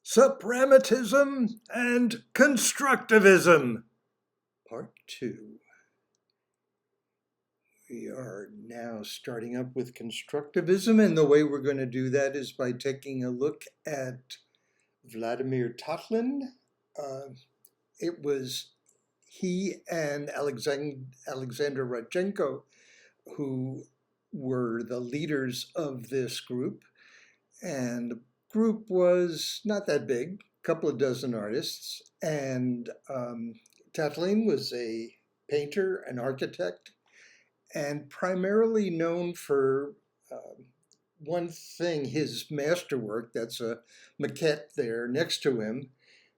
Suprematism and Constructivism, Part 2. We are now starting up with constructivism, and the way we're going to do that is by taking a look at Vladimir Tatlin. It was he and Alexander Rodchenko who were the leaders of this group, and the group was not that big, a couple of dozen artists, and Tatlin was a painter, an architect, and primarily known for one thing, his masterwork. That's a maquette there next to him.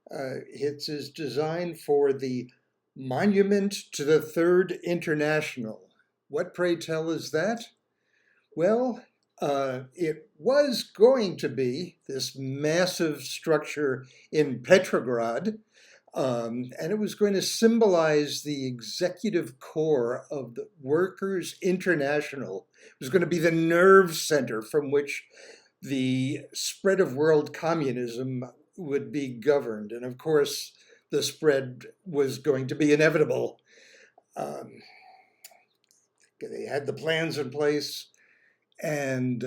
It's his design for the Monument to the Third International. What, pray tell, is that? Well, it was going to be this massive structure in Petrograd, and it was going to symbolize the executive core of the Workers' International. It was going to be the nerve center from which the spread of world communism would be governed. And of course, the spread was going to be inevitable. They had the plans in place, and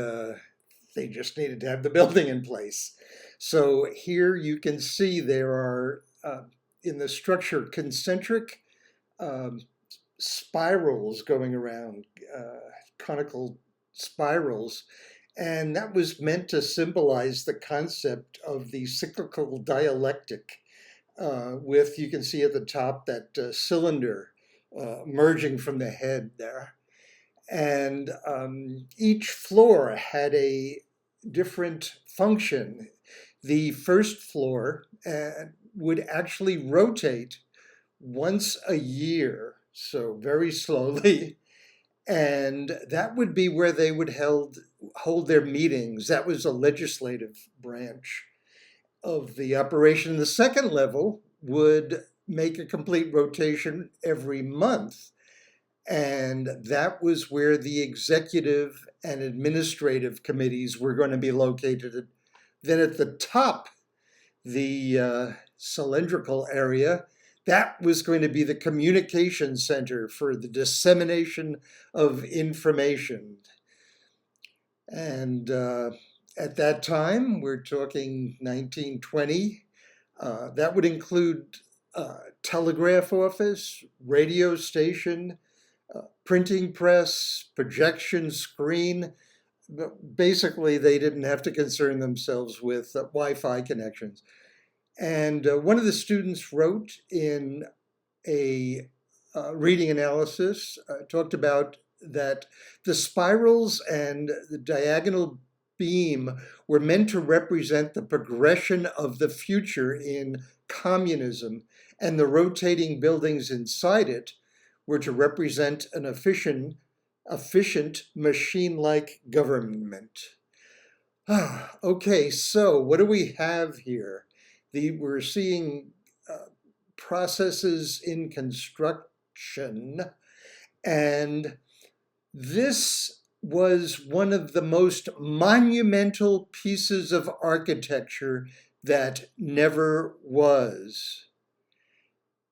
they just needed to have the building in place. So here you can see there are, in the structure, concentric spirals going around, conical spirals. And that was meant to symbolize the concept of the cyclical dialectic with, you can see at the top, that cylinder emerging from the head there. And each floor had a different function. The first floor would actually rotate once a year, so very slowly, and that would be where they would hold their meetings. That was a legislative branch of the operation. The second level would make a complete rotation every month. And that was where the executive and administrative committees were going to be located. Then at the top, the cylindrical area, that was going to be the communication center for the dissemination of information. And at that time, we're talking 1920, that would include telegraph office, radio station, printing press, projection screen. Basically, they didn't have to concern themselves with Wi-Fi connections. And one of the students wrote in a reading analysis, talked about that the spirals and the diagonal beam were meant to represent the progression of the future in communism, and the rotating buildings inside it were to represent an efficient machine-like government. Okay, so what do we have here? We're seeing processes in construction, and this was one of the most monumental pieces of architecture that never was.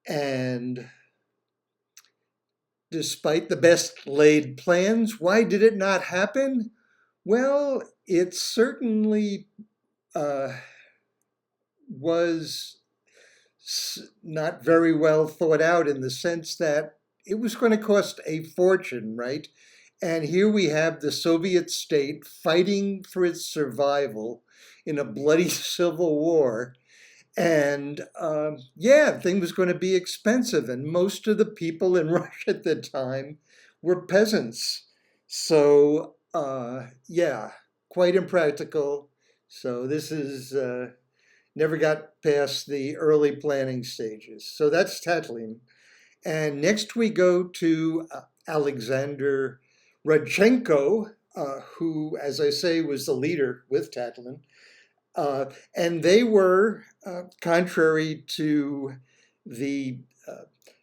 And despite the best laid plans, why did it not happen? Well, it certainly was not very well thought out, in the sense that it was going to cost a fortune, right? And here we have the Soviet state fighting for its survival in a bloody civil war. And yeah, the thing was going to be expensive, and most of the people in Russia at the time were peasants. So yeah, quite impractical. So this is never got past the early planning stages. So that's Tatlin. And next we go to Alexander Rodchenko, who, as I say, was the leader with Tatlin. And they were, contrary to the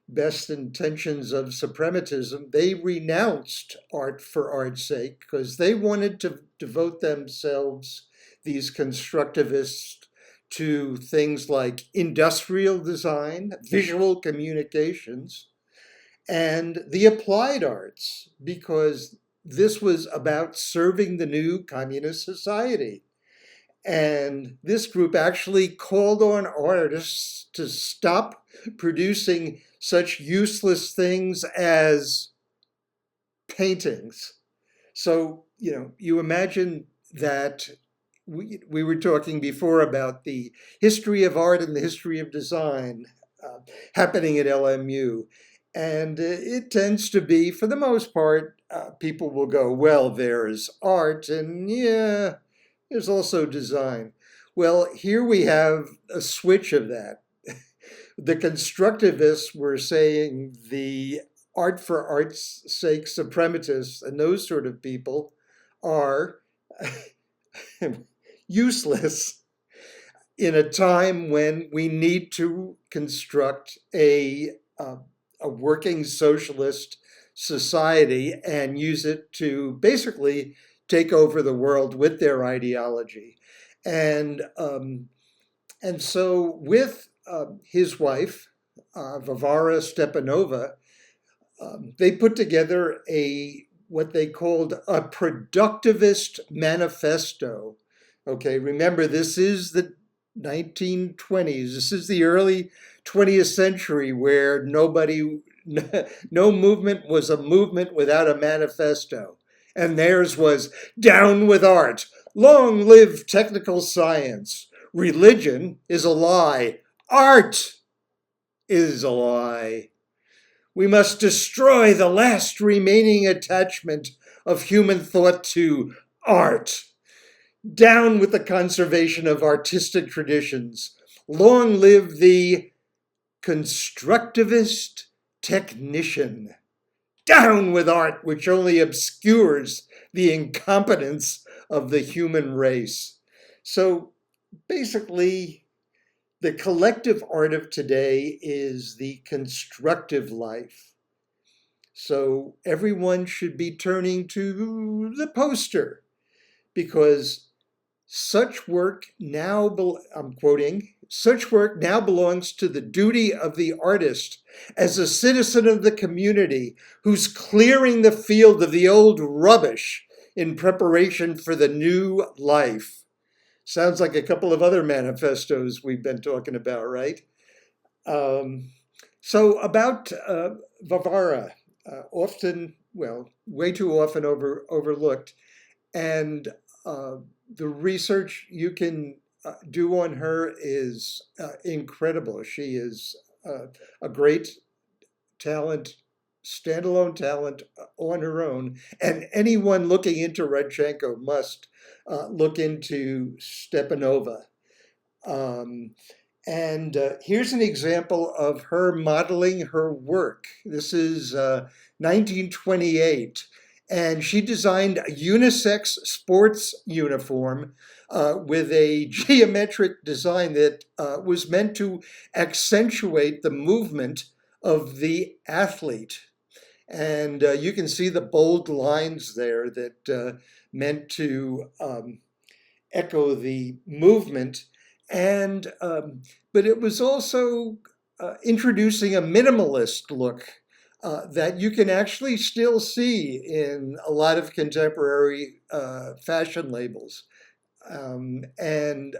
best intentions of suprematism, they renounced art for art's sake, because they wanted to devote themselves, these constructivists, to things like industrial design, visual communications, and the applied arts, because this was about serving the new communist society. And this group actually called on artists to stop producing such useless things as paintings. So, you imagine that we were talking before about the history of art and the history of design happening at LMU. And it tends to be, for the most part, people will go, well, there's art, and yeah, there's also design. Well, here we have a switch of that. The constructivists were saying the art for art's sake suprematists and those sort of people are useless in a time when we need to construct a working socialist society and use it to basically take over the world with their ideology. And so with his wife, Varvara Stepanova, they put together what they called a productivist manifesto. Okay, remember, this is the 1920s. This is the early 20th century where no movement was a movement without a manifesto. And theirs was down with art, long live technical science. Religion is a lie. Art is a lie. We must destroy the last remaining attachment of human thought to art. Down with the conservation of artistic traditions. Long live the constructivist technician. Down with art, which only obscures the incompetence of the human race. So basically, the collective art of today is the constructive life. So everyone should be turning to the poster, because such work now, I'm quoting, such work now belongs to the duty of the artist as a citizen of the community who's clearing the field of the old rubbish in preparation for the new life. Sounds like a couple of other manifestos we've been talking about, right? So about Varvara, way too often overlooked. And the research you can do on her is incredible. She is a great talent, standalone talent on her own. And anyone looking into Rodchenko must look into Stepanova. And here's an example of her modeling her work. This is 1928. And she designed a unisex sports uniform with a geometric design that was meant to accentuate the movement of the athlete. And you can see the bold lines there that meant to echo the movement. And but it was also introducing a minimalist look that you can actually still see in a lot of contemporary fashion labels. And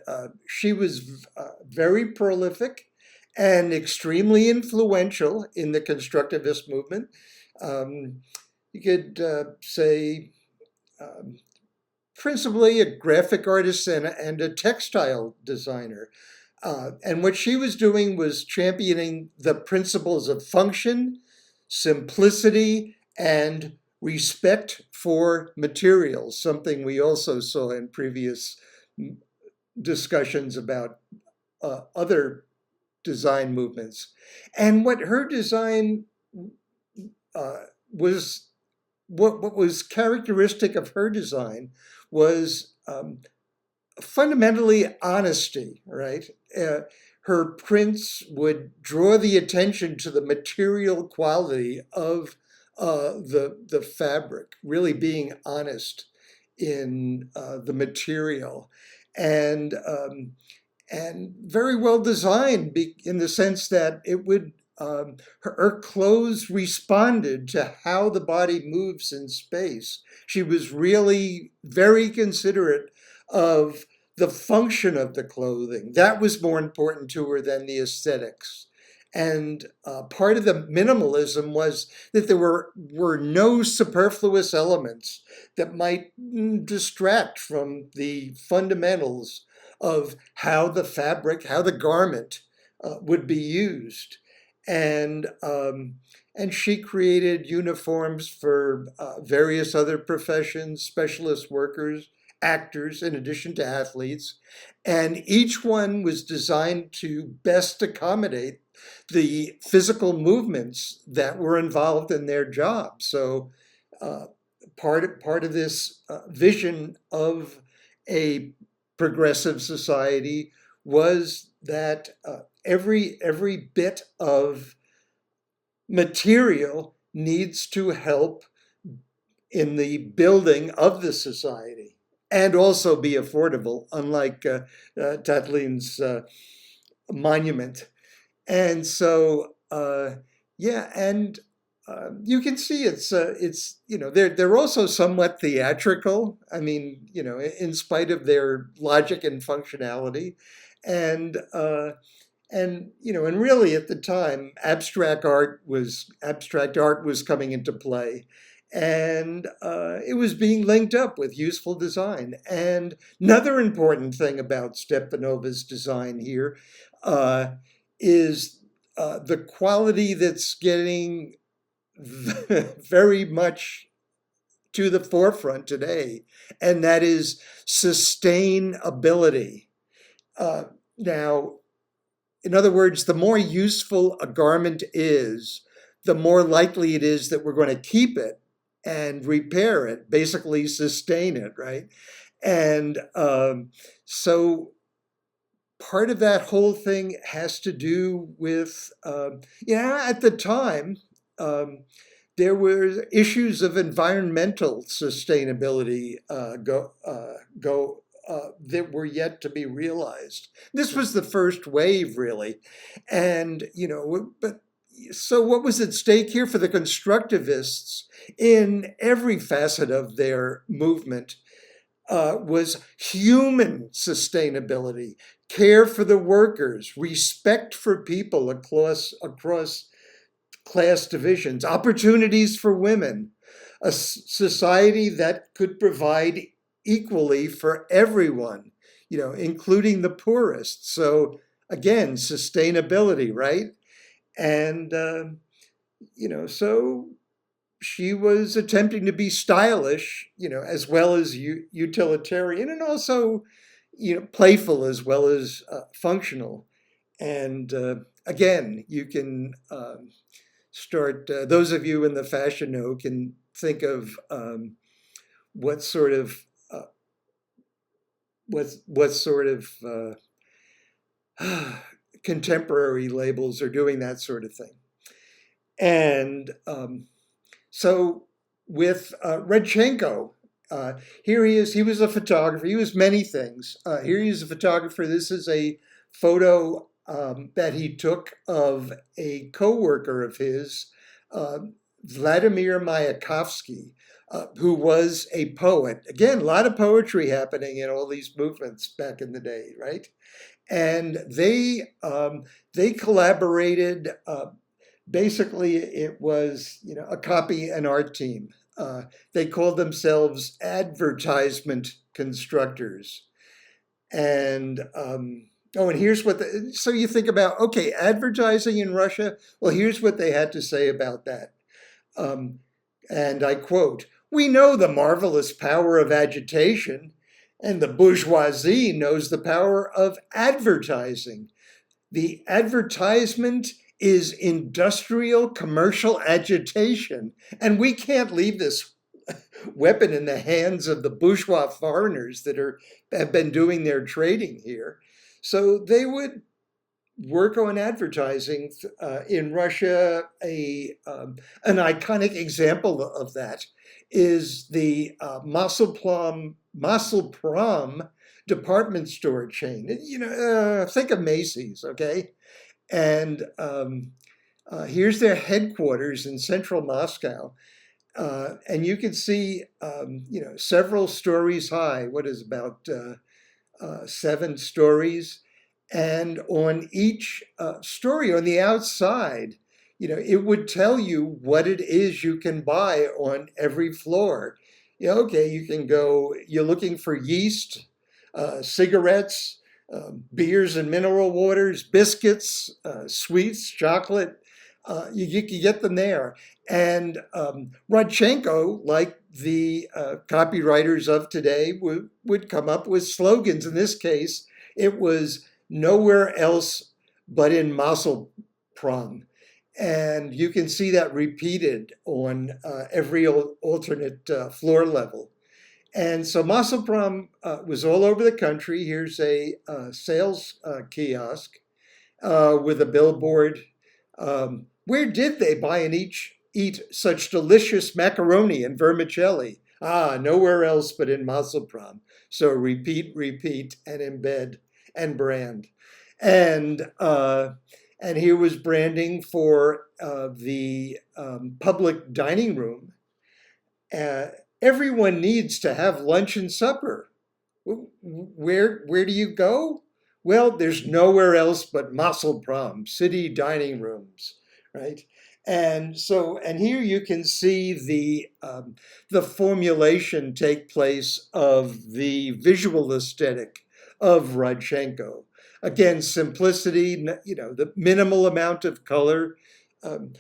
she was very prolific and extremely influential in the constructivist movement. You could say principally a graphic artist and a textile designer. And what she was doing was championing the principles of function, simplicity, and respect for materials, something we also saw in previous discussions about other design movements. And what her design was, what was characteristic of her design was fundamentally honesty, right? Her prints would draw the attention to the material quality of the fabric, really being honest in the material. And and very well designed in the sense that it would her clothes responded to how the body moves in space. She was really very considerate of the function of the clothing. That was more important to her than the aesthetics. And part of the minimalism was that there were no superfluous elements that might distract from the fundamentals of how the fabric, how the garment would be used. And and she created uniforms for various other professions, specialist workers, actors, in addition to athletes. And each one was designed to best accommodate the physical movements that were involved in their job. So uh, part of this vision of a progressive society was that every bit of material needs to help in the building of the society and also be affordable, unlike Tatlin's monument. And so, yeah, and you can see it's they're also somewhat theatrical. I mean, in spite of their logic and functionality, and and really at the time, abstract art was coming into play, and it was being linked up with useful design. And another important thing about Stepanova's design here uh, is the quality that's getting very much to the forefront today, and that is sustainability. Now, in other words, the more useful a garment is, the more likely it is that we're going to keep it and repair it, basically sustain it, right? And so part of that whole thing has to do with, at the time, there were issues of environmental sustainability that were yet to be realized. This was the first wave, really, and but so what was at stake here for the constructivists in every facet of their movement was human sustainability, care for the workers, respect for people across class divisions, opportunities for women, a society that could provide equally for everyone, including the poorest. So again, sustainability, right? And so she was attempting to be stylish, as well as utilitarian, and also, playful as well as functional. And again, you can start. Those of you in the fashion know can think of what sort of what sort of contemporary labels are doing that sort of thing. And so with Redchenko, here he is. He was a photographer. He was many things. Here he is a photographer. This is a photo that he took of a co-worker of his, Vladimir Mayakovsky, who was a poet. Again, a lot of poetry happening in all these movements back in the day, right? And they collaborated. Basically, it was a copy and art team. They called themselves advertisement constructors. And and here's what so you think about, okay, advertising in Russia. Well, here's what they had to say about that. And I quote, "We know the marvelous power of agitation, and the bourgeoisie knows the power of advertising. The advertisement is industrial commercial agitation, and we can't leave this weapon in the hands of the bourgeois foreigners that have been doing their trading here." So they would work on advertising in Russia. An iconic example of that is the Masselprom department store chain. Think of Macy's, okay? And here's their headquarters in central Moscow. And you can see, several stories high. What is about 7 stories? And on each story on the outside, it would tell you what it is you can buy on every floor. Okay, you can go, you're looking for yeast, cigarettes, beers and mineral waters, biscuits, sweets, chocolate. You can get them there. And Rodchenko, like the copywriters of today, would come up with slogans. In this case, it was nowhere else but in Masselprom. And you can see that repeated on every alternate floor level. And so Masselprom was all over the country. Here's a sales kiosk with a billboard. Where did they buy and eat such delicious macaroni and vermicelli? Ah, nowhere else but in Masselprom. So repeat, and embed and brand. And here was branding for the public dining room. Everyone needs to have lunch and supper. Where do you go? Well, there's nowhere else but Masselprom, city dining rooms, right? And here you can see the formulation take place of the visual aesthetic of Rodchenko. Again, simplicity, the minimal amount of color,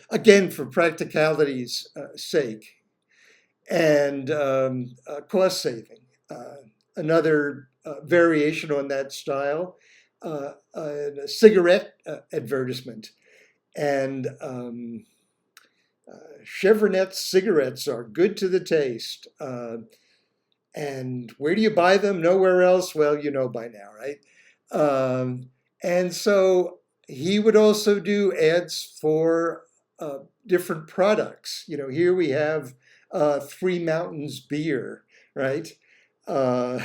again, for practicality's sake, and cost saving. Another variation on that style, a cigarette advertisement. And Chevrolet cigarettes are good to the taste. And where do you buy them? Nowhere else? Well, you know by now, right? And so he would also do ads for different products. Here we have Three Mountains beer, right? And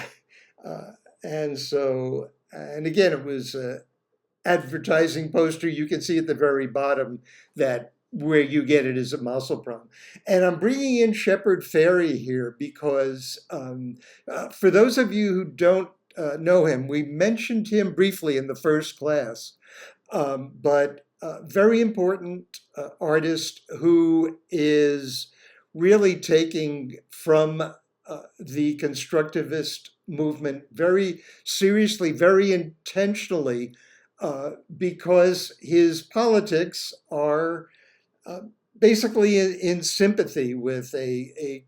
again, it was advertising poster. You can see at the very bottom that where you get it is at Masselprom. And I'm bringing in Shepard Fairey here because for those of you who don't know him, we mentioned him briefly in the first class, but very important artist who is really taking from the constructivist movement very seriously, very intentionally, because his politics are basically in sympathy with a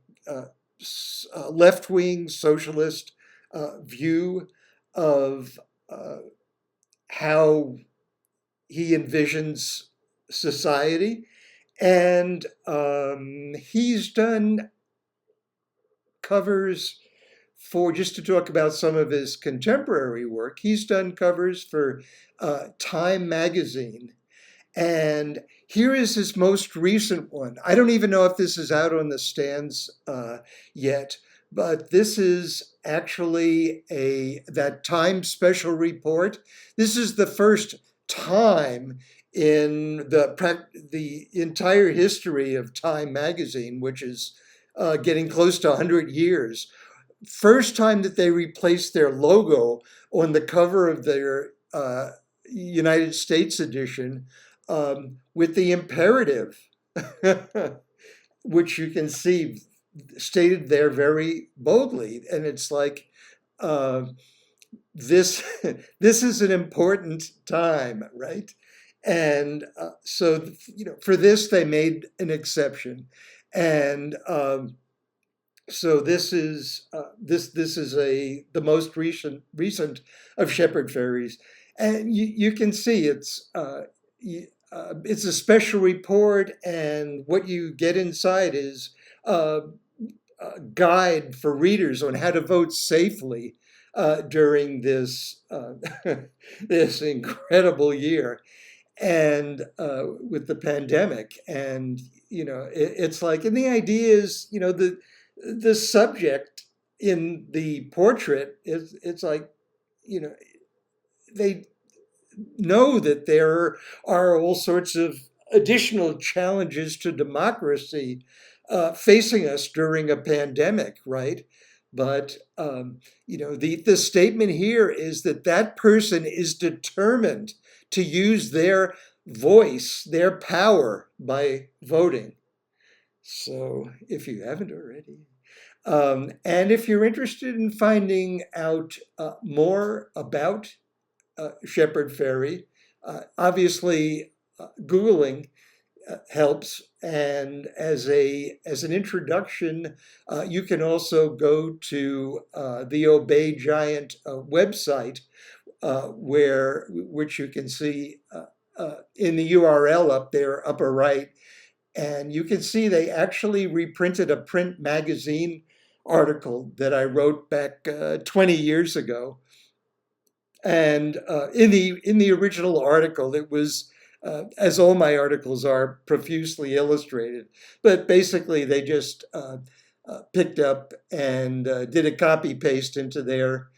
left-wing socialist view of how he envisions society. And he's done covers for, just to talk about some of his contemporary work, he's done covers for Time magazine. And here is his most recent one. I don't even know if this is out on the stands yet, but this is actually that Time special report. This is the first time in the entire history of Time magazine, which is getting close to 100 years. First time that they replaced their logo on the cover of their United States edition with the imperative, which you can see stated there very boldly. And it's like, this is an important time, right? And so, for this, they made an exception. And so this is the most recent of Shepard Fairey's, and you can see it's a special report, and what you get inside is a guide for readers on how to vote safely during this this incredible year, and with the pandemic. And it's like, and the idea is, the subject in the portrait is, it's like you know, they know that there are all sorts of additional challenges to democracy facing us during a pandemic, right? But the statement here is that that person is determined to use their voice, their power by voting. So if you haven't already. And if you're interested in finding out more about Shepard Fairey. Obviously, Googling helps, and as an introduction, you can also go to the Obey Giant website, which you can see in the URL up there, upper right, and you can see they actually reprinted a print magazine article that I wrote back 20 years ago. And in the original article, it was, as all my articles are, profusely illustrated. But basically, they just picked up and did a copy paste into their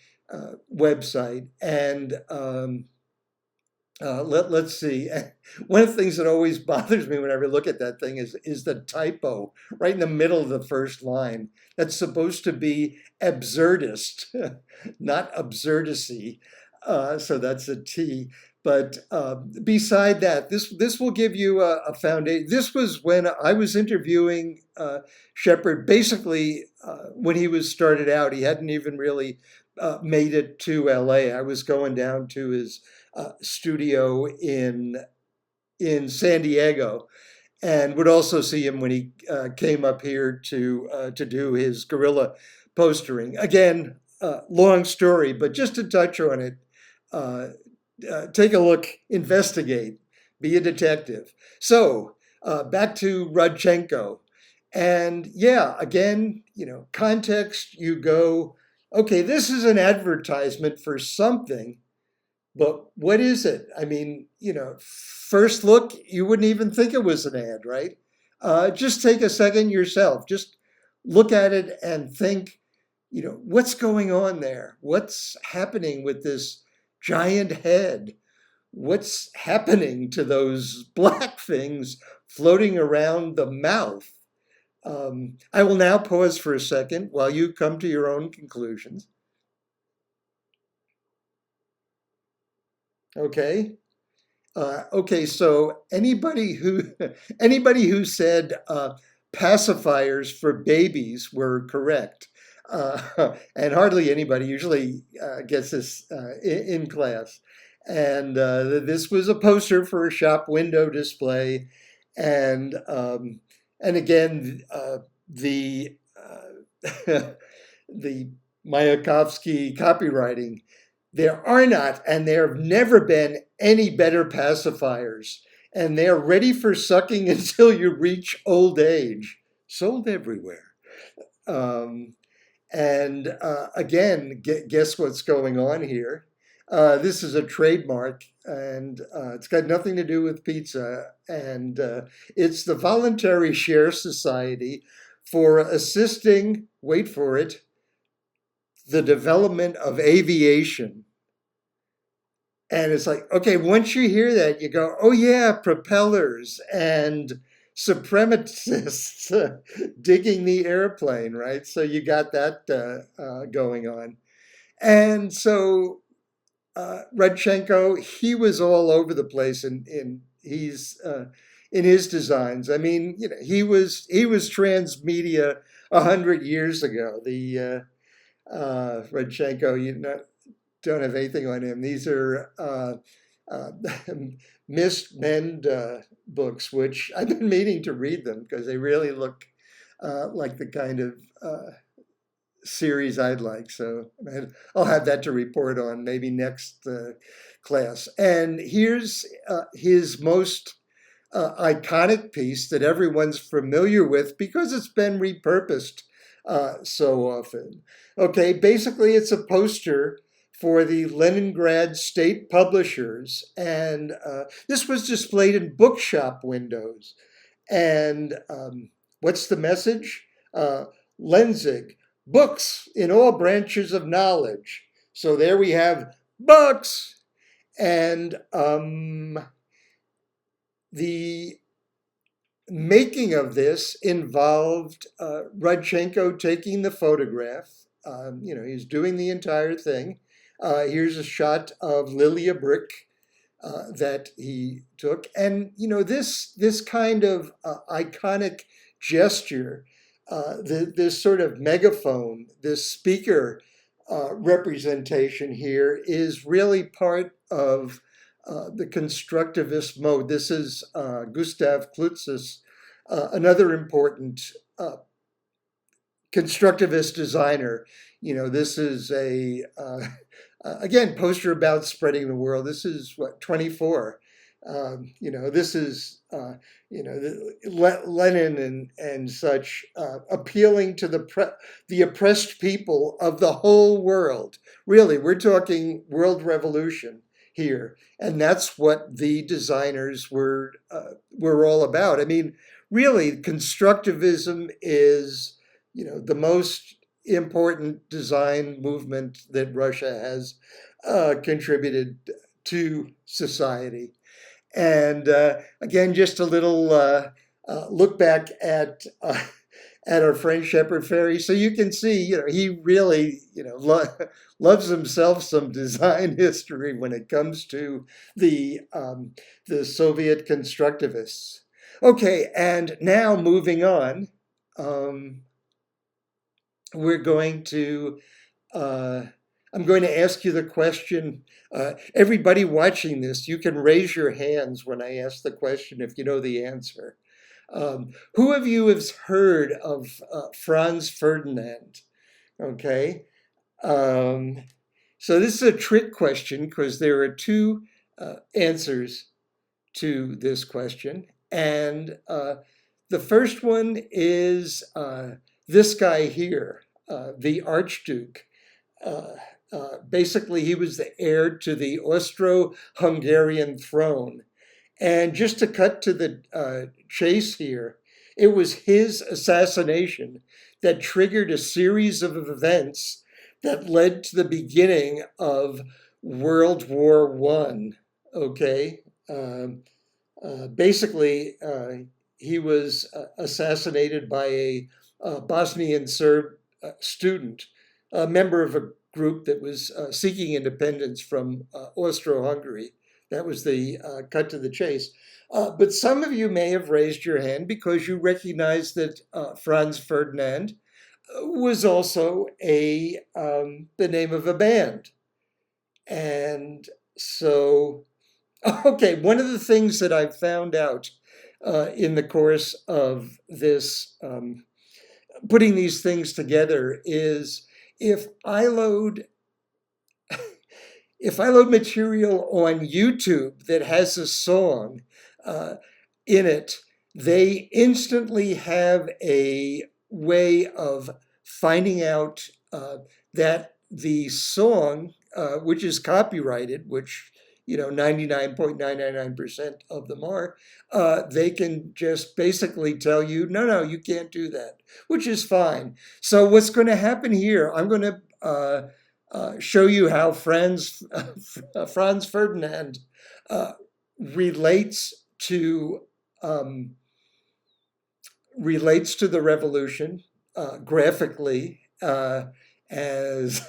website. And let's see. One of the things that always bothers me whenever I look at that thing is the typo right in the middle of the first line. That's supposed to be absurdist, not absurdacy. So that's a T. But beside that, this will give you a foundation. This was when I was interviewing Shepard. Basically, when he was started out, he hadn't even really made it to LA. I was going down to his studio in San Diego, and would also see him when he came up here to do his guerrilla postering. Again, long story, but just to touch on it, take a look, investigate, be a detective. So back to Rodchenko. And yeah, again, context, you go, okay, this is an advertisement for something, but what is it? I mean, first look, you wouldn't even think it was an ad, right? Just take a second yourself. Just look at it and think, what's going on there? What's happening with this giant head? What's happening to those black things floating around the mouth? I will now pause for a second while you come to your own conclusions. Okay. Okay, so anybody who said pacifiers for babies were correct, and hardly anybody usually gets this in class. And this was a poster for a shop window display, and again the the Mayakovsky copywriting. There are not, and there have never been any better pacifiers. And they're ready for sucking until you reach old age. Sold everywhere. And again, guess what's going on here? This is a trademark, and it's got nothing to do with pizza. And it's the Voluntary Share Society for assisting, wait for it, the development of aviation. And it's like, okay, once you hear that, you go, oh yeah, propellers and supremacists digging the airplane, right? So you got that going on. And so Rodchenko, he was all over the place in his designs. I mean, he was transmedia 100 years ago. The Rodchenko, don't have anything on him. These are Mist Mend books, which I've been meaning to read them because they really look like the kind of series I'd like. So I'll have that to report on maybe next class. And here's his most iconic piece that everyone's familiar with because it's been repurposed so often. Okay, basically it's a poster for the Leningrad State Publishers, and this was displayed in bookshop windows. And what's the message? Lenzig, books in all branches of knowledge. So there we have books. And the making of this involved Rodchenko taking the photograph. He's doing the entire thing. Here's a shot of Lilia Brick that he took. And, this kind of iconic gesture, this sort of megaphone, this speaker representation here is really part of the constructivist mode. This is Gustav Klutz's, another important constructivist designer. This is again, poster about spreading the world. This is what, 24. This is, Lenin and such appealing to the oppressed people of the whole world. Really, we're talking world revolution here. And that's what the designers were all about. I mean, really, constructivism is, the most important design movement that Russia has contributed to society. And again, just a little look back at our friend Shepard Fairey. So you can see, he really, loves himself some design history when it comes to the Soviet constructivists. Okay, and now moving on, we're going to, I'm going to ask you the question. Everybody watching this, you can raise your hands when I ask the question if you know the answer. Who of you has heard of Franz Ferdinand? Okay. So this is a trick question because there are two answers to this question. And the first one is this guy here, the Archduke. Basically, he was the heir to the Austro-Hungarian throne. And just to cut to the chase here, it was his assassination that triggered a series of events that led to the beginning of World War I. Okay? Basically, he was assassinated by a Bosnian Serb student, a member of a group that was seeking independence from Austro-Hungary. That was the cut to the chase. But some of you may have raised your hand because you recognize that Franz Ferdinand was also the name of a band. And so, okay, one of the things that I found out in the course of this, putting these things together is if I load material on YouTube that has a song in it, they instantly have a way of finding out that the song, which is copyrighted, which 99.999% of them are, they can just basically tell you, no, you can't do that, which is fine. So what's going to happen here, I'm going to show you how Franz Ferdinand relates to the revolution graphically, as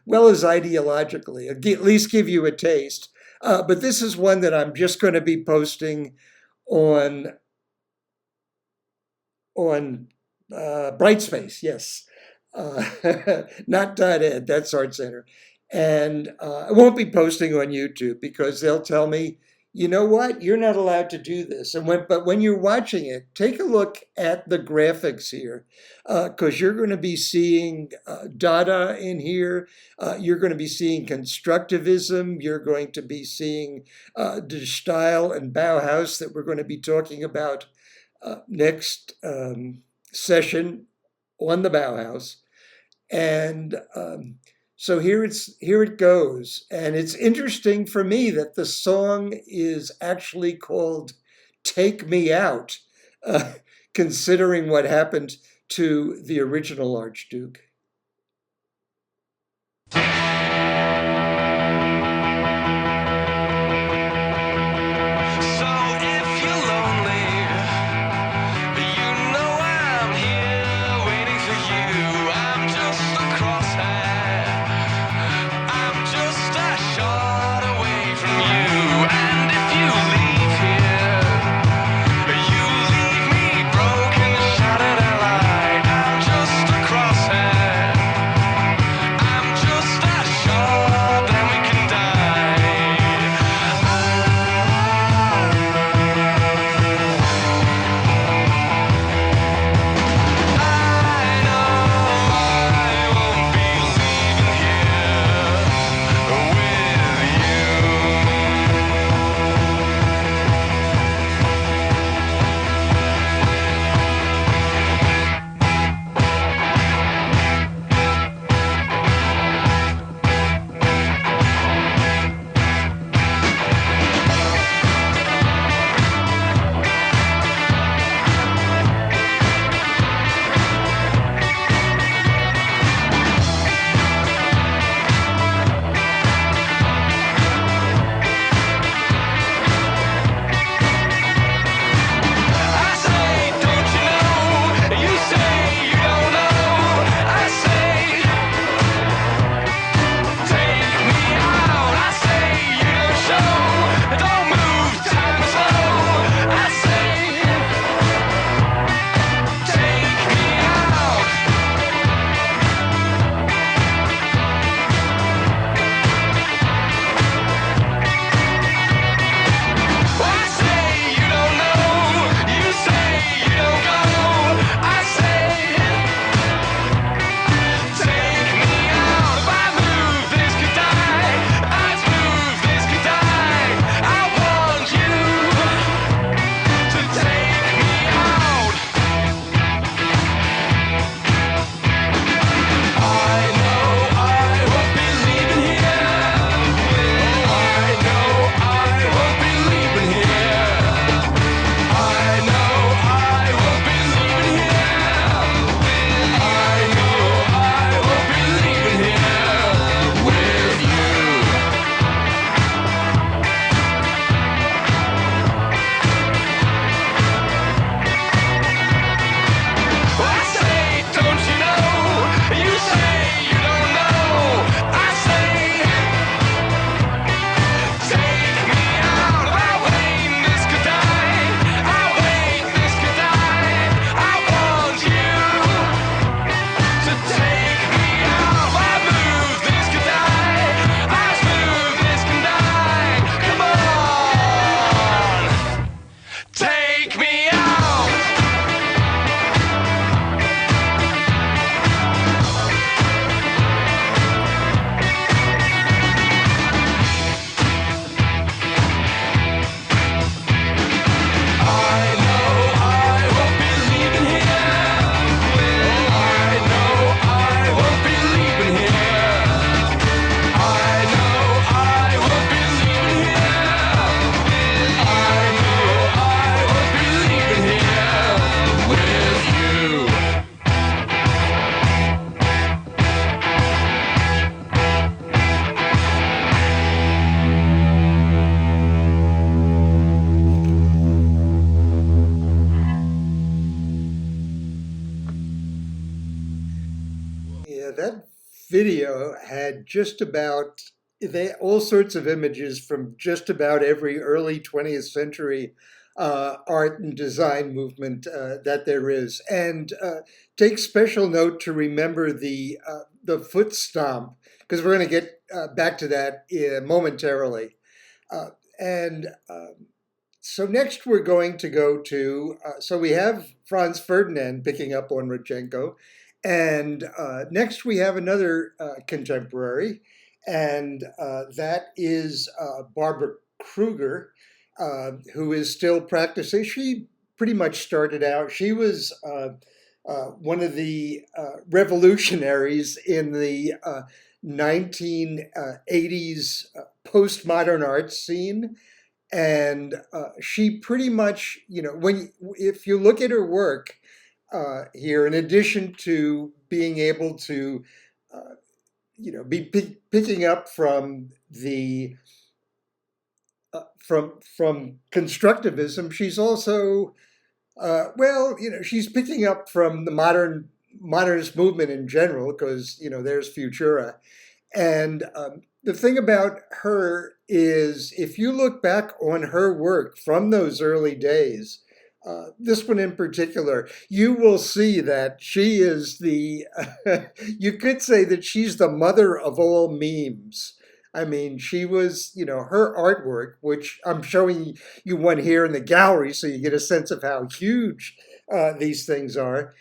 well as ideologically, at least give you a taste. But this is one that I'm just going to be posting on Brightspace, yes. Not .ed, that's Art Center. And I won't be posting on YouTube because they'll tell me, you know what, you're not allowed to do this. But when you're watching it, take a look at the graphics here, because you're going to be seeing Dada in here. You're going to be seeing constructivism. You're going to be seeing the style and Bauhaus that we're going to be talking about next session on the Bauhaus. And so here it goes. And it's interesting for me that the song is actually called Take Me Out, considering what happened to the original Archduke. video had just about all sorts of images from just about every early 20th century art and design movement that there is, and take special note to remember the foot stomp, because we're going to get back to that momentarily. Uh, and So next we're going to go to, so we have Franz Ferdinand picking up on Rodchenko, and next we have another contemporary, and that is Barbara Kruger, who is still practicing. She pretty much started out, she was one of the revolutionaries in the 1980s postmodern art scene. And she pretty much, if you look at her work here, in addition to being able to, be picking up from the from constructivism, she's also, she's picking up from the modernist movement in general, because there's Futura. And the thing about her is, if you look back on her work from those early days, this one in particular, you will see that she is you could say that she's the mother of all memes. I mean, she was, her artwork, which I'm showing you one here in the gallery so you get a sense of how huge these things are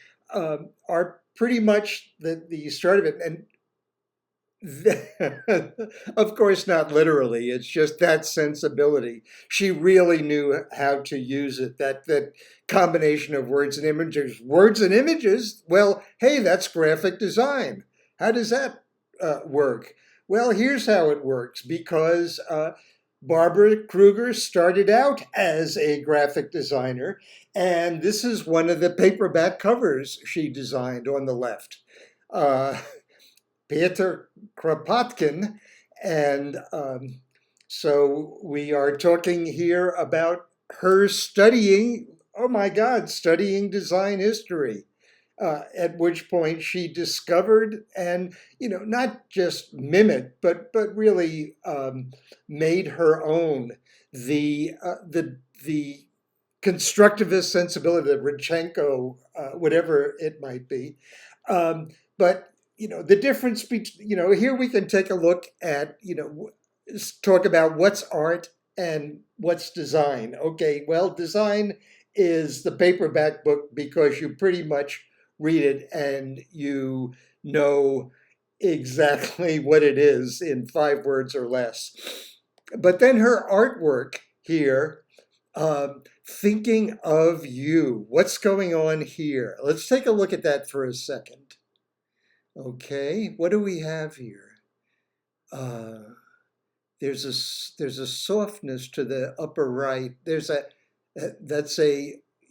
pretty much the start of it. And of course, not literally. It's just that sensibility. She really knew how to use it. That combination of words and images. Words and images. Well, hey, that's graphic design. How does that work? Well, here's how it works. Because Barbara Kruger started out as a graphic designer, and this is one of the paperback covers she designed on the left. Peter Kropotkin, and so we are talking here about her studying, oh my God, studying design history, at which point she discovered and, not just mimicked, but really made her own the constructivist sensibility, the Rodchenko, whatever it might be. But the difference between, here we can take a look at, talk about what's art and what's design. Okay, well, design is the paperback book because you pretty much read it and you know exactly what it is in 5 words or less. But then her artwork here, thinking of you, what's going on here? Let's take a look at that for a second. Okay, what do we have here? There's a softness to the upper right.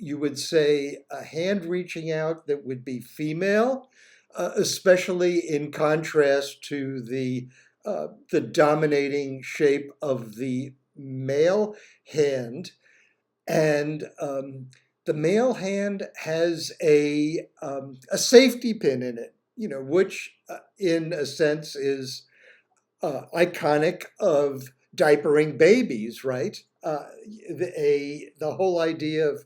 You would say a hand reaching out that would be female, especially in contrast to the dominating shape of the male hand. And the male hand has a safety pin in it, which in a sense is iconic of diapering babies, right? The whole idea of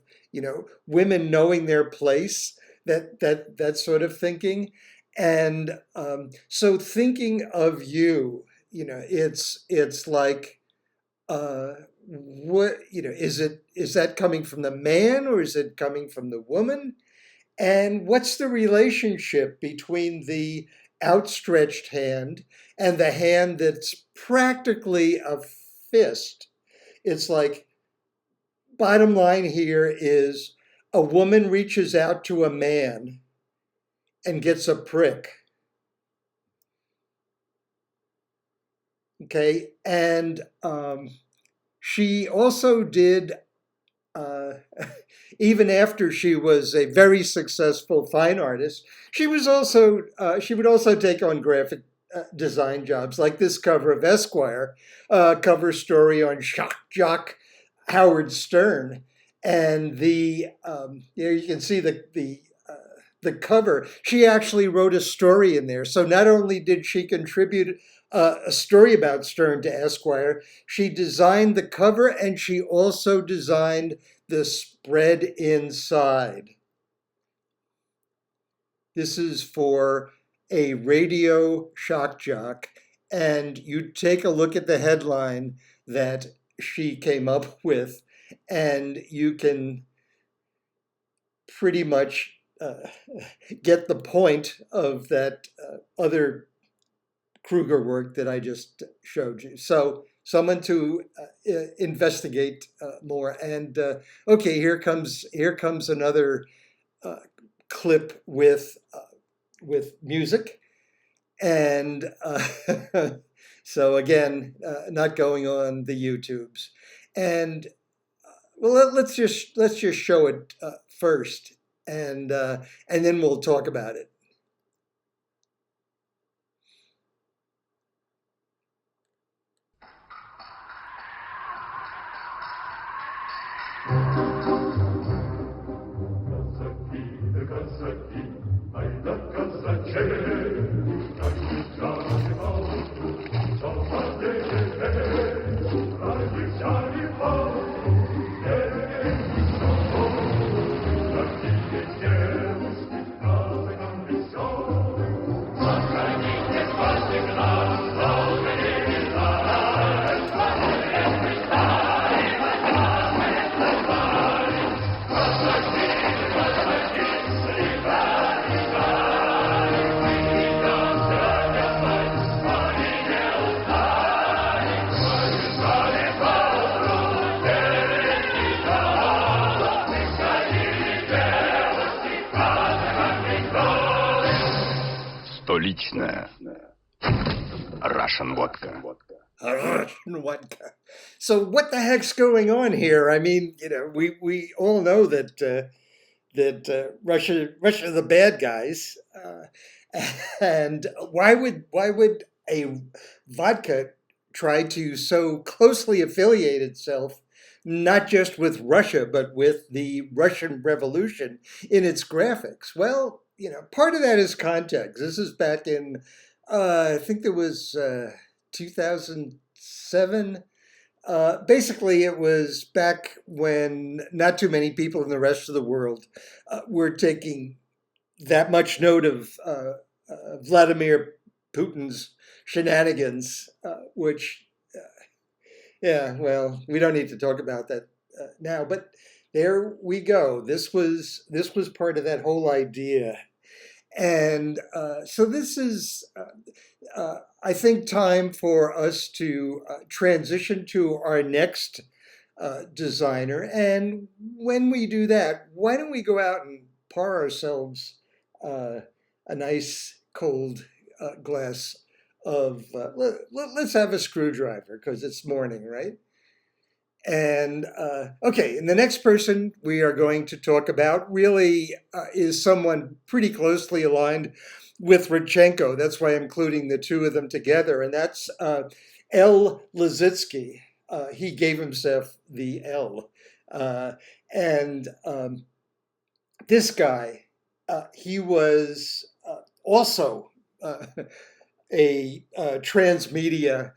women knowing their place, that sort of thinking, and so thinking of you, it's like what is that coming from the man or is it coming from the woman? And what's the relationship between the outstretched hand and the hand that's practically a fist? It's like, bottom line here is a woman reaches out to a man and gets a prick. Okay, and she also did, even after she was a very successful fine artist, she would also take on graphic design jobs, like this cover of Esquire, cover story on Jock Howard Stern, and you can see the the cover, she actually wrote a story in there. So not only did she contribute a story about Stern to Esquire, she designed the cover and she also designed the spread inside. This is for a radio shock jock, and you take a look at the headline that she came up with, and you can pretty much get the point of that other Kruger work that I just showed you. So someone to investigate more. And okay, here comes another uh, clip with music, and so again, not going on the YouTubes. And well, let's just show it first, and then we'll talk about it. Столичная Russian vodka. Russian vodka. So what the heck's going on here? I mean, we all know that Russia are the bad guys, and why would a vodka try to so closely affiliate itself not just with Russia but with the Russian Revolution in its graphics? Well, part of that is context. This is back in I think there was 2007. Basically, it was back when not too many people in the rest of the world were taking that much note of Vladimir Putin's shenanigans, which, yeah, well, we don't need to talk about that now. But there we go. This was part of that whole idea, and so this is. I think time for us to transition to our next designer. And when we do that, why don't we go out and pour ourselves a nice cold glass of, let's have a screwdriver because it's morning, right? And okay, and the next person we are going to talk about really is someone pretty closely aligned with Rodchenko. That's why I'm including the two of them together, and that's L. Lissitzky. He gave himself the L. And this guy, he was also a transmedia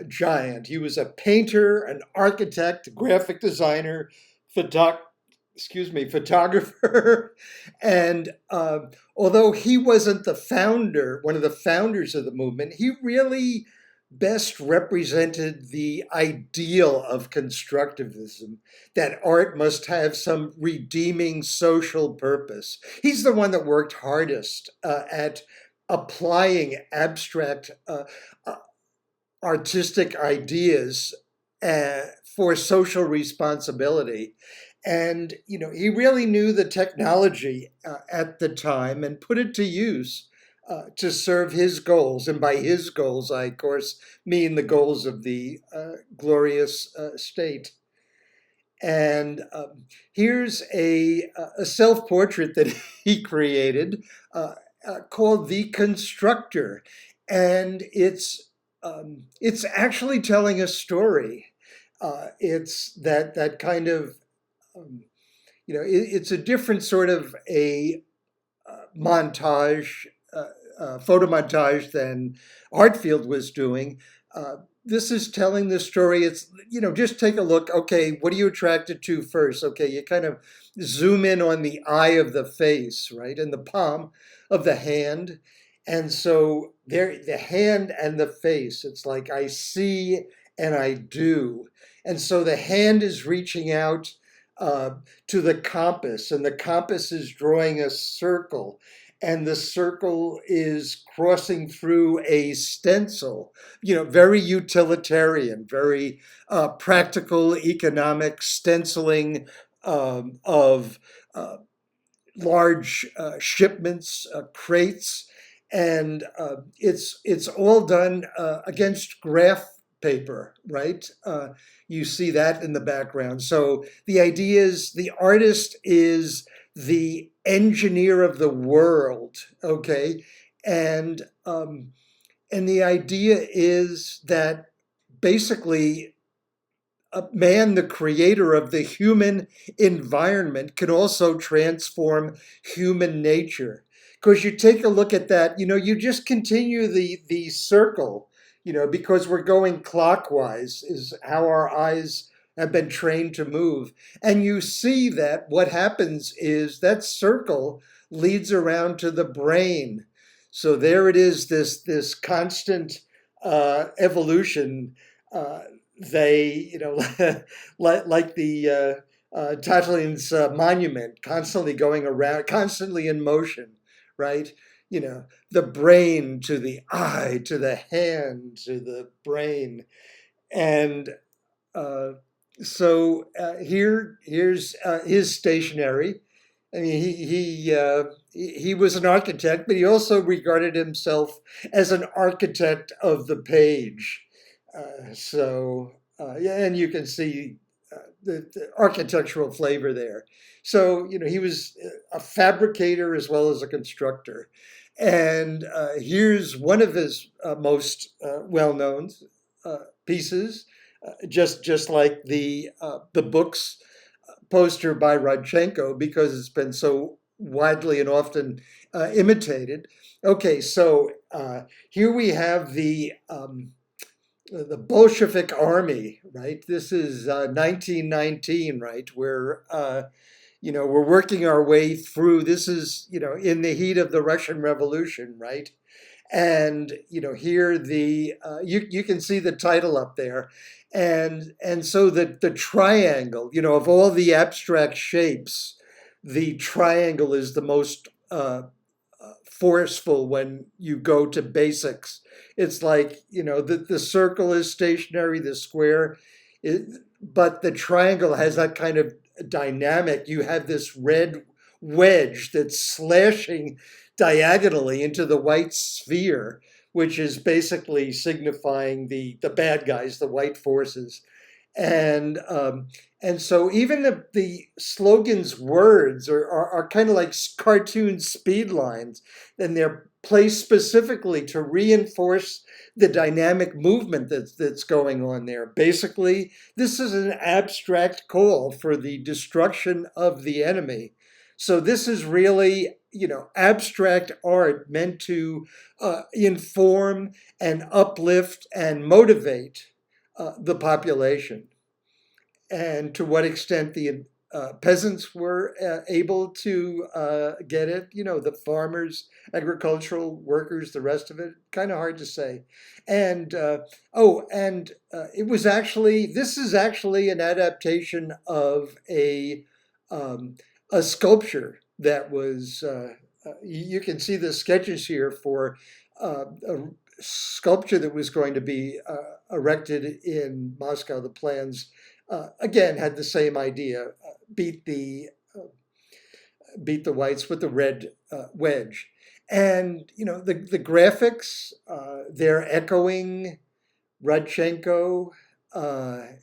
giant. He was a painter, an architect, graphic designer, photographer, and although he wasn't one of the founders of the movement, he really best represented the ideal of constructivism, that art must have some redeeming social purpose. He's the one that worked hardest at applying abstract artistic ideas for social responsibility. And, he really knew the technology at the time and put it to use to serve his goals. And by his goals, I, of course, mean the goals of the glorious state. And here's a self-portrait that he created called The Constructor. And it's actually telling a story. It's that kind of, it's a different sort of a montage, photo montage than Hartfield was doing. This is telling the story. It's, just take a look. Okay, what are you attracted to first? Okay, you kind of zoom in on the eye of the face, right? And the palm of the hand. And so there, the hand and the face, it's like I see and I do. And so the hand is reaching out uh, to the compass, and the compass is drawing a circle, and the circle is crossing through a stencil, very utilitarian, very practical, economic stenciling of large shipments, crates, and it's all done against graph paper, right? You see that in the background. So the idea is the artist is the engineer of the world, okay, and and the idea is that basically man, the creator of the human environment, can also transform human nature. Because you take a look at that, you just continue the circle, because we're going clockwise, is how our eyes have been trained to move. And you see that what happens is that circle leads around to the brain. So there it is, this constant evolution. They, like the Tatlin's monument, constantly going around, constantly in motion, right? The brain to the eye, to the hand, to the brain. And here's his stationery. I mean, he was an architect, but he also regarded himself as an architect of the page. Yeah, and you can see the architectural flavor there. So, he was a fabricator as well as a constructor. And here's one of his most well-known pieces, just like the book's poster by Rodchenko, because it's been so widely and often imitated. Okay, so here we have the Bolshevik army, right? This is 1919, right? We're working our way through. This is, in the heat of the Russian Revolution, right? And here you can see the title up there, and so the triangle, of all the abstract shapes, the triangle is the most forceful when you go to basics. It's like, the circle is stationary, the square, but the triangle has that kind of dynamic. You have this red wedge that's slashing diagonally into the white sphere, which is basically signifying the bad guys, the white forces. And so even the slogan's words are kind of like cartoon speed lines, and they're placed specifically to reinforce the dynamic movement that's going on there. Basically, this is an abstract call for the destruction of the enemy. So this is really, abstract art meant to inform and uplift and motivate the population. And to what extent the peasants were able to get it, the farmers, agricultural workers, the rest of it, kind of hard to say. And this is actually an adaptation of a sculpture that was, you can see the sketches here for a sculpture that was going to be erected in Moscow. The plans again had the same idea: beat the whites with the red wedge. And the graphics, they're echoing Rodchenko.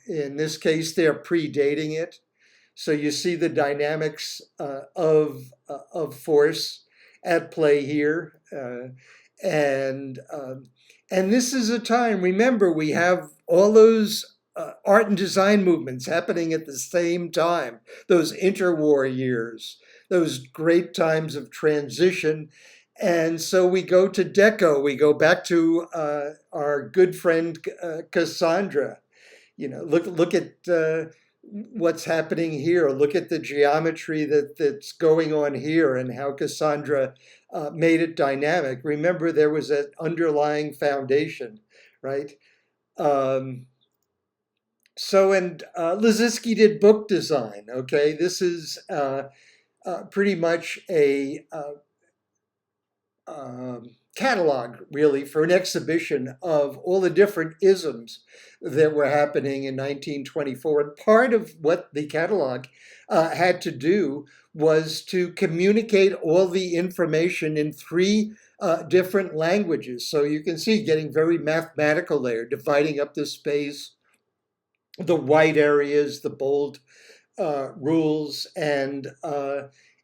In this case, they're predating it. So you see the dynamics of force at play here, and this is a time. Remember, we have all those art and design movements happening at the same time. Those interwar years, those great times of transition. And so we go to Deco. We go back to our good friend Cassandra. Look at what's happening here. Look at the geometry that's going on here and how Cassandra made it dynamic. Remember, there was an underlying foundation, right? And Liszewski did book design. Okay, this is pretty much a catalog, really, for an exhibition of all the different isms that were happening in 1924. And part of what the catalog had to do was to communicate all the information in three different languages. So you can see getting very mathematical there, dividing up the space, the white areas, the bold rules, and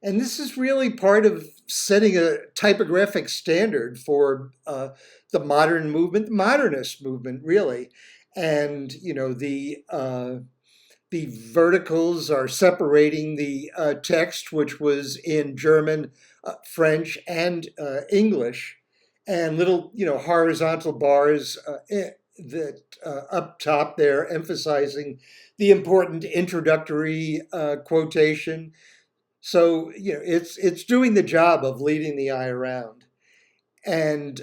this is really part of setting a typographic standard for the modern movement, the modernist movement, really. And the verticals are separating the text, which was in German, French, and English, and little horizontal bars that up top there emphasizing the important introductory quotation. So it's doing the job of leading the eye around. And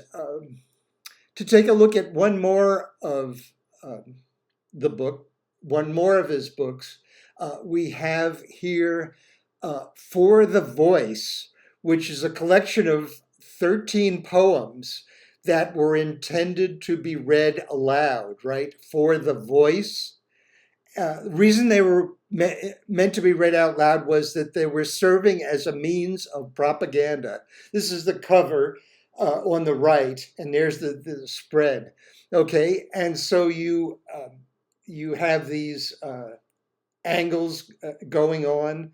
to take a look at one more of the book, one more of his books, we have here For the Voice, which is a collection of 13 poems that were intended to be read aloud, right? For the Voice. The reason they were meant to be read out loud was that they were serving as a means of propaganda. This is the cover on the right, and there's the spread. Okay, and so you have these angles going on,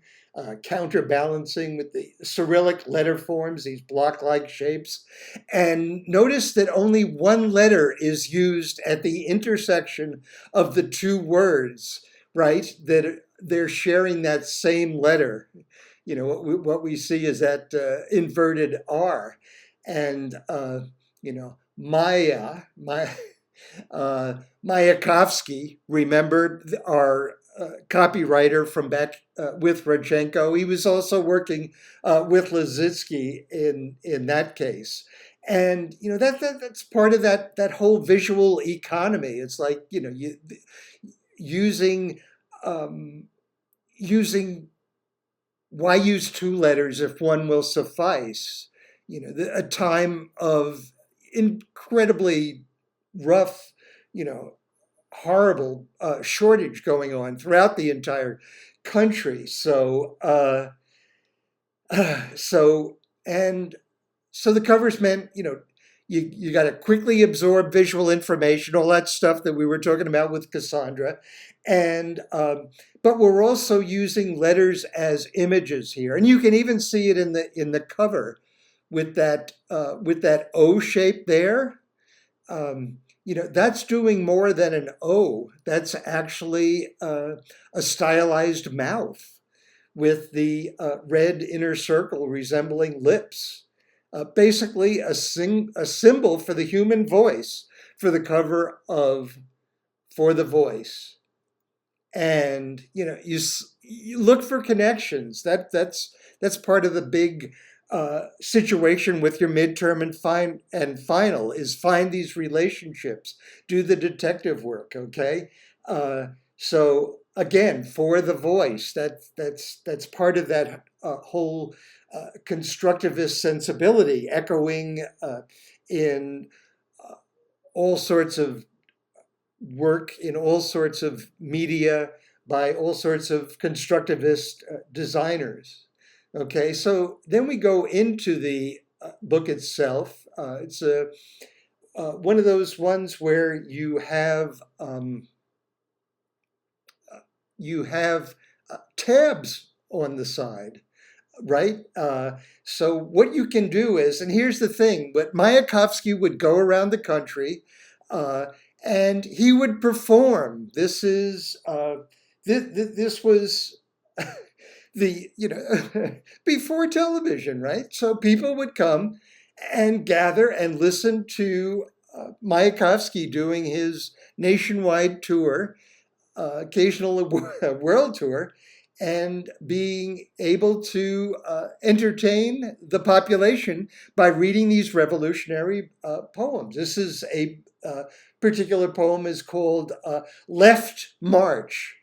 counterbalancing with the Cyrillic letter forms, these block-like shapes. And notice that only one letter is used at the intersection of the two words, right? That they're sharing that same letter. What we see is that inverted R. And, Mayakovsky, remember, our copywriter from back with Rodchenko. He was also working with Liszewski in that case. And that's part of that whole visual economy. It's like using why use two letters if one will suffice? A time of incredibly rough, horrible shortage going on throughout the entire country. So the covers meant, you got to quickly absorb visual information, all that stuff that we were talking about with Cassandra, and but we're also using letters as images here, and you can even see it in the cover with that O shape there. That's doing more than an O. That's actually a stylized mouth with the red inner circle resembling lips. Basically a symbol for the human voice for the cover of For the Voice. And you look for connections. That's part of the big situation with your midterm and final is find these relationships, do the detective work. Okay, so again, For the Voice. That's part of that whole constructivist sensibility, echoing in all sorts of work, in all sorts of media, by all sorts of constructivist designers. Okay, so then we go into the book itself. It's one of those ones where you have tabs on the side, right? So what you can do is, and here's the thing, but Mayakovsky would go around the country and he would perform. This was before television, right? So people would come and gather and listen to Mayakovsky doing his nationwide tour, occasional world tour, and being able to entertain the population by reading these revolutionary poems. This is a particular poem is called Left March.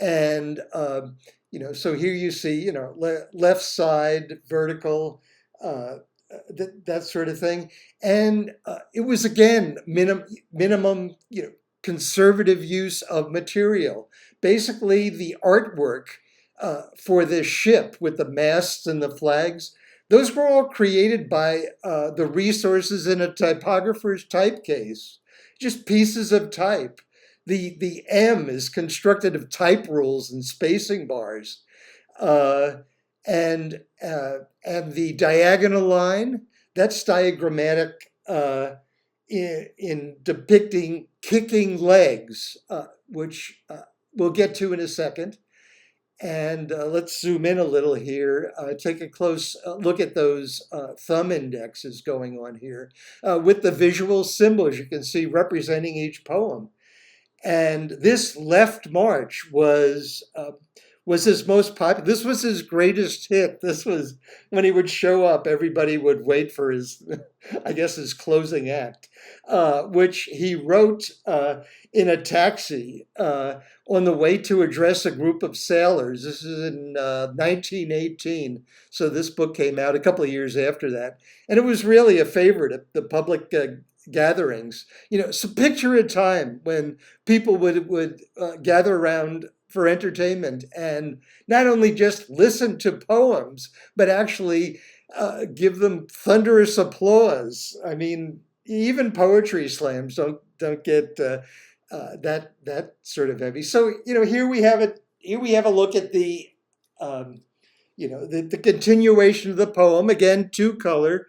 And, so here you see, left side, vertical, that sort of thing. And it was, again, minimum, conservative use of material. Basically, the artwork for this ship with the masts and the flags, those were all created by the resources in a typographer's type case, just pieces of type. The M is constructed of type rules and spacing bars. Uh, and the diagonal line, that's diagrammatic in depicting kicking legs, which we'll get to in a second. And let's zoom in a little here, take a close look at those thumb indexes going on here with the visual symbols you can see representing each poem. And this Left March was his most popular. This was his greatest hit. This was when he would show up, everybody would wait for his, I guess, his closing act, which he wrote in a taxi on the way to address a group of sailors. This is in 1918. So this book came out a couple of years after that. And it was really a favorite at the public gatherings. So picture a time when people would gather around for entertainment and not only just listen to poems, but actually give them thunderous applause. I mean, even poetry slams don't get that sort of heavy. So here we have it. Here we have a look at the the continuation of the poem. Again, two color,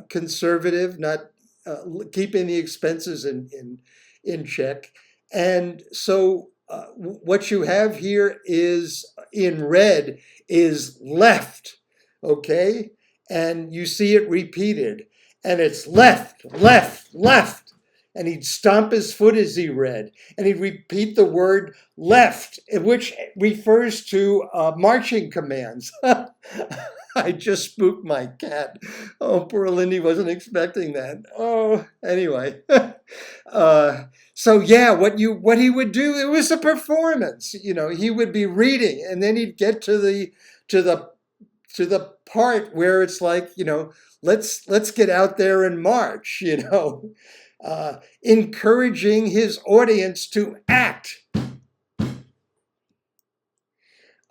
conservative, not keeping the expenses in check. And so what you have here is in red is left, okay? And you see it repeated. And it's left, left, left. And he'd stomp his foot as he read. And he'd repeat the word left, which refers to marching commands. I just spooked my cat. Oh, poor Lindy wasn't expecting that. Oh, anyway. So yeah, what he would do, it was a performance. He would be reading, and then he'd get to the part where it's like, let's get out there and march. Encouraging his audience to act.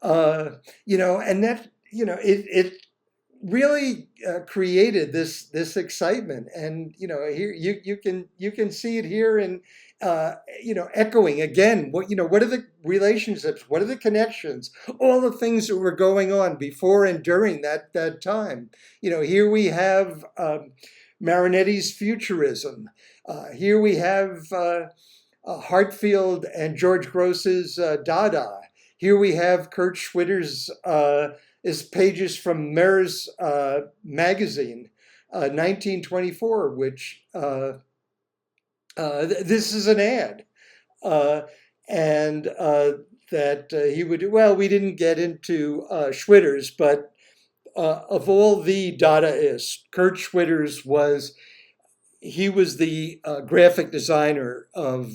And that it really created this excitement. And here you can see it here in echoing again. What are the relationships? What are the connections? All the things that were going on before and during that time. Here we have Marinetti's Futurism. Here we have Hartfield and George Gross's Dada. Here we have Kurt Schwitter's is pages from Mer's magazine, 1924, which this is an ad. And that he would do. Well, we didn't get into Schwitter's, but of all the Dadaists, Kurt Schwitter's was the graphic designer of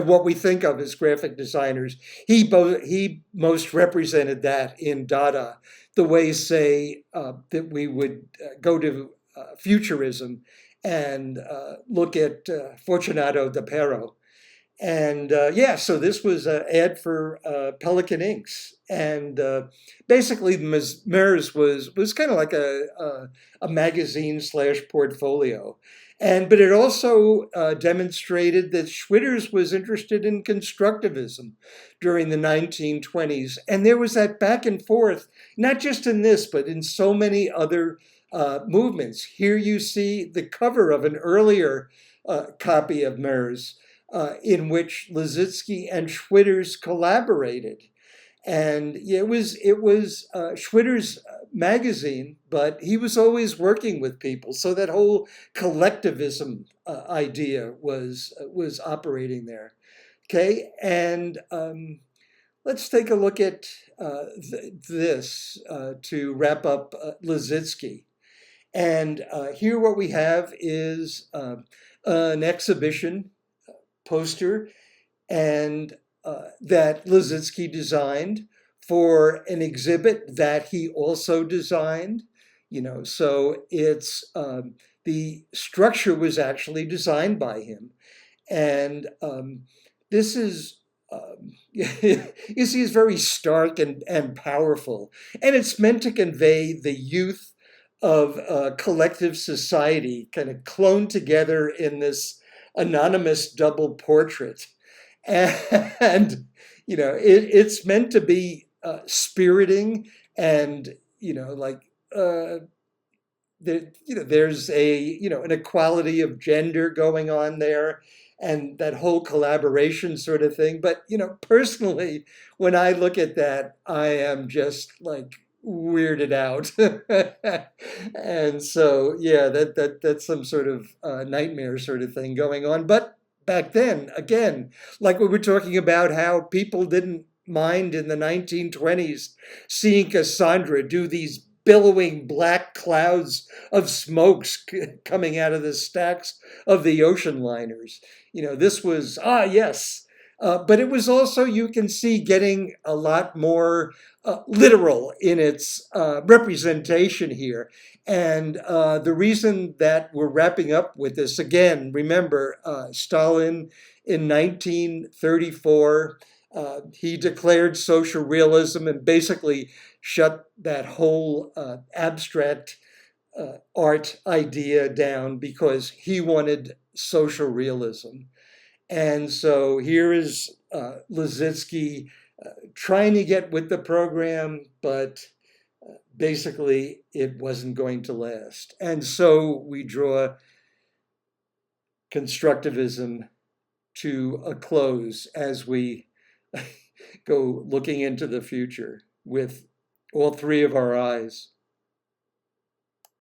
what we think of as graphic designers. He most represented that in Dada, the way, say, that we would go to Futurism and look at Fortunato da Pero. And so this was an ad for Pelican Inks. And basically, Mers was kind of like a magazine / portfolio. But it also demonstrated that Schwitter's was interested in constructivism during the 1920s. And there was that back and forth, not just in this, but in so many other movements. Here you see the cover of an earlier copy of Mers, in which Liszewski and Schwitter's collaborated. And yeah, it was Schwitter's magazine, but he was always working with people. So that whole collectivism idea was operating there. Okay, and let's take a look at this to wrap up Lizitzky. And here what we have is an exhibition poster and that Lizitzky designed for an exhibit that he also designed. So it's the structure was actually designed by him, and this is. You see, it's very stark and powerful, and it's meant to convey the youth of collective society kind of cloned together in this anonymous double portrait. And it's meant to be spiriting, and like there's an equality of gender going on there, and that whole collaboration sort of thing. But personally, when I look at that, I am just like weirded out. And so yeah, that's some sort of nightmare sort of thing going on. But back then, again, like we were talking about how people didn't mind in the 1920s seeing Cassandra do these billowing black clouds of smokes coming out of the stacks of the ocean liners. This was, yes. But it was also, you can see, getting a lot more literal in its representation here. And the reason that we're wrapping up with this, again, remember, Stalin in 1934, he declared social realism and basically shut that whole abstract art idea down because he wanted social realism. And so here is Lizitzky trying to get with the program, but basically it wasn't going to last. And so we draw constructivism to a close as we go looking into the future with all three of our eyes.